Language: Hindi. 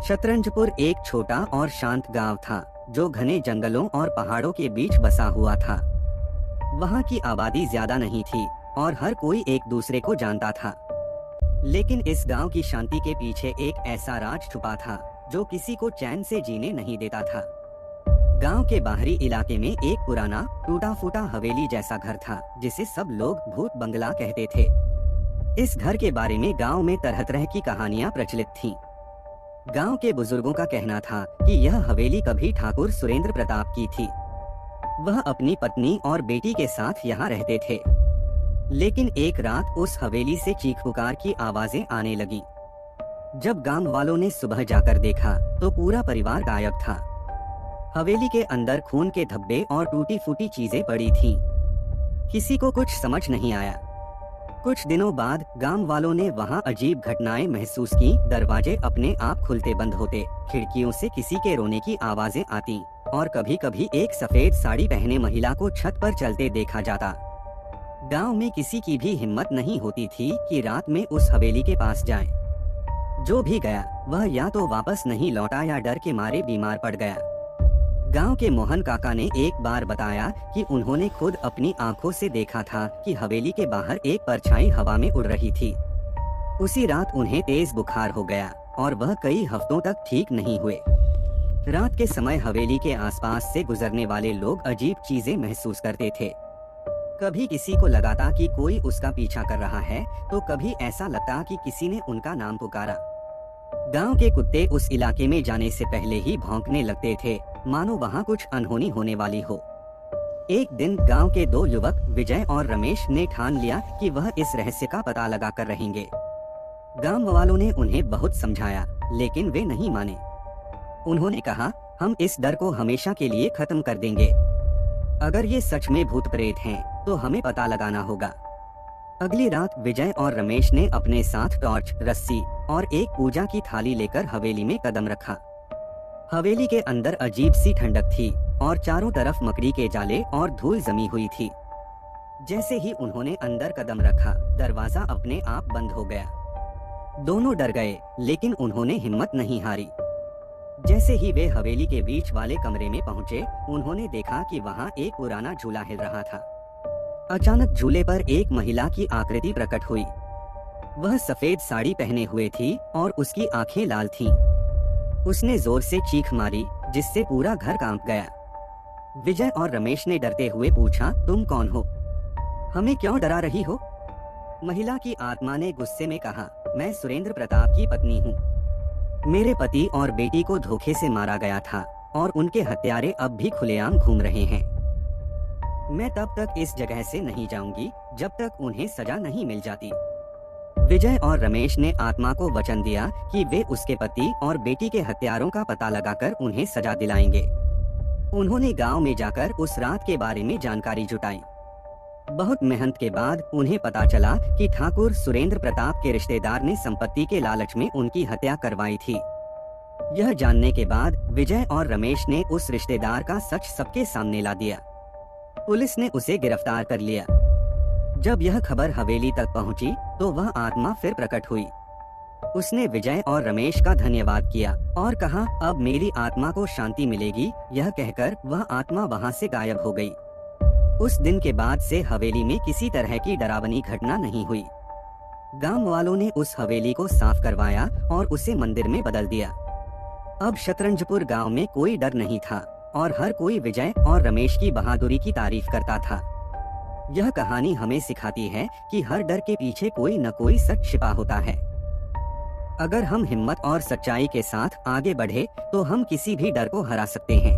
शतरंजपुर एक छोटा और शांत गांव था जो घने जंगलों और पहाड़ों के बीच बसा हुआ था। वहां की आबादी ज्यादा नहीं थी और हर कोई एक दूसरे को जानता था। लेकिन इस गांव की शांति के पीछे एक ऐसा राज छुपा था जो किसी को चैन से जीने नहीं देता था। गांव के बाहरी इलाके में एक पुराना टूटा फूटा हवेली जैसा घर था जिसे सब लोग भूत बंगला कहते थे। इस घर के बारे में गांव में तरह तरह की कहानियां प्रचलित थीं। गांव के बुजुर्गों का कहना था कि यह हवेली कभी ठाकुर सुरेंद्र प्रताप की थी। वह अपनी पत्नी और बेटी के साथ यहाँ रहते थे। लेकिन एक रात उस हवेली से चीख पुकार की आवाजें आने लगी। जब गांव वालों ने सुबह जाकर देखा तो पूरा परिवार गायब था। हवेली के अंदर खून के धब्बे और टूटी फूटी चीजें पड़ी थीं। किसी को कुछ समझ नहीं आया। कुछ दिनों बाद गांव वालों ने वहां अजीब घटनाएं महसूस की। दरवाजे अपने आप खुलते बंद होते, खिड़कियों से किसी के रोने की आवाजें आती और कभी कभी एक सफेद साड़ी पहने महिला को छत पर चलते देखा जाता। गांव में किसी की भी हिम्मत नहीं होती थी कि रात में उस हवेली के पास जाए। जो भी गया वह या तो वापस नहीं लौटा या डर के मारे बीमार पड़ गया। गांव के मोहन काका ने एक बार बताया कि उन्होंने खुद अपनी आंखों से देखा था कि हवेली के बाहर एक परछाई हवा में उड़ रही थी। उसी रात उन्हें तेज बुखार हो गया और वह कई हफ्तों तक ठीक नहीं हुए। रात के समय हवेली के आसपास से गुजरने वाले लोग अजीब चीजें महसूस करते थे। कभी किसी को लगाता कि कोई उसका पीछा कर रहा है तो कभी ऐसा लगता कि किसी ने उनका नाम पुकारा। गांव के कुत्ते उस इलाके में जाने से पहले ही भौंकने लगते थे, मानो वहां कुछ अनहोनी होने वाली हो। एक दिन गांव के दो युवक विजय और रमेश ने ठान लिया कि वह इस रहस्य का पता लगा कर रहेंगे। गांव वालों ने उन्हें बहुत समझाया लेकिन वे नहीं माने। उन्होंने कहा, हम इस डर को हमेशा के लिए खत्म कर देंगे। अगर ये सच में भूत प्रेत हैं, तो हमें पता लगाना होगा। अगली रात विजय और रमेश ने अपने साथ टॉर्च, रस्सी और एक पूजा की थाली लेकर हवेली में कदम रखा। हवेली के अंदर अजीब सी ठंडक थी और चारों तरफ मकड़ी के जाले और धूल जमी हुई थी। जैसे ही उन्होंने अंदर कदम रखा, दरवाजा अपने आप बंद हो गया। दोनों डर गए लेकिन उन्होंने हिम्मत नहीं हारी। जैसे ही वे हवेली के बीच वाले कमरे में पहुंचे, उन्होंने देखा कि वहां एक पुराना झूला हिल रहा था। अचानक झूले पर एक महिला की आकृति प्रकट हुई। वह सफेद साड़ी पहने हुए थी और उसकी आंखें लाल थीं। उसने जोर से चीख मारी जिससे पूरा घर कांप गया। विजय और रमेश ने डरते हुए पूछा, तुम कौन हो? हमें क्यों डरा रही हो? महिला की आत्मा ने गुस्से में कहा, मैं सुरेंद्र प्रताप की पत्नी हूँ। मेरे पति और बेटी को धोखे से मारा गया था और उनके हत्यारे अब भी खुलेआम घूम रहे हैं। मैं तब तक इस जगह से नहीं जाऊंगी जब तक उन्हें सजा नहीं मिल जाती। विजय और रमेश ने आत्मा को वचन दिया कि वे उसके पति और बेटी के हत्यारों का पता लगाकर उन्हें सजा दिलाएंगे। उन्होंने गांव में जाकर उस रात के बारे में जानकारी जुटाई। बहुत मेहनत के बाद उन्हें पता चला कि ठाकुर सुरेंद्र प्रताप के रिश्तेदार ने संपत्ति के लालच में उनकी हत्या करवाई थी। यह जानने के बाद विजय और रमेश ने उस रिश्तेदार का सच सबके सामने ला दिया। पुलिस ने उसे गिरफ्तार कर लिया। जब यह खबर हवेली तक पहुंची, तो वह आत्मा फिर प्रकट हुई। उसने विजय और रमेश का धन्यवाद किया और कहा, अब मेरी आत्मा को शांति मिलेगी। यह कहकर वह आत्मा वहां से गायब हो गई। उस दिन के बाद से हवेली में किसी तरह की डरावनी घटना नहीं हुई। गांव वालों ने उस हवेली को साफ करवाया और उसे मंदिर में बदल दिया। अब शतरंजपुर गांव में कोई डर नहीं था और हर कोई विजय और रमेश की बहादुरी की तारीफ करता था। यह कहानी हमें सिखाती है कि हर डर के पीछे कोई न कोई सच छिपा होता है। अगर हम हिम्मत और सच्चाई के साथ आगे बढ़े तो हम किसी भी डर को हरा सकते हैं।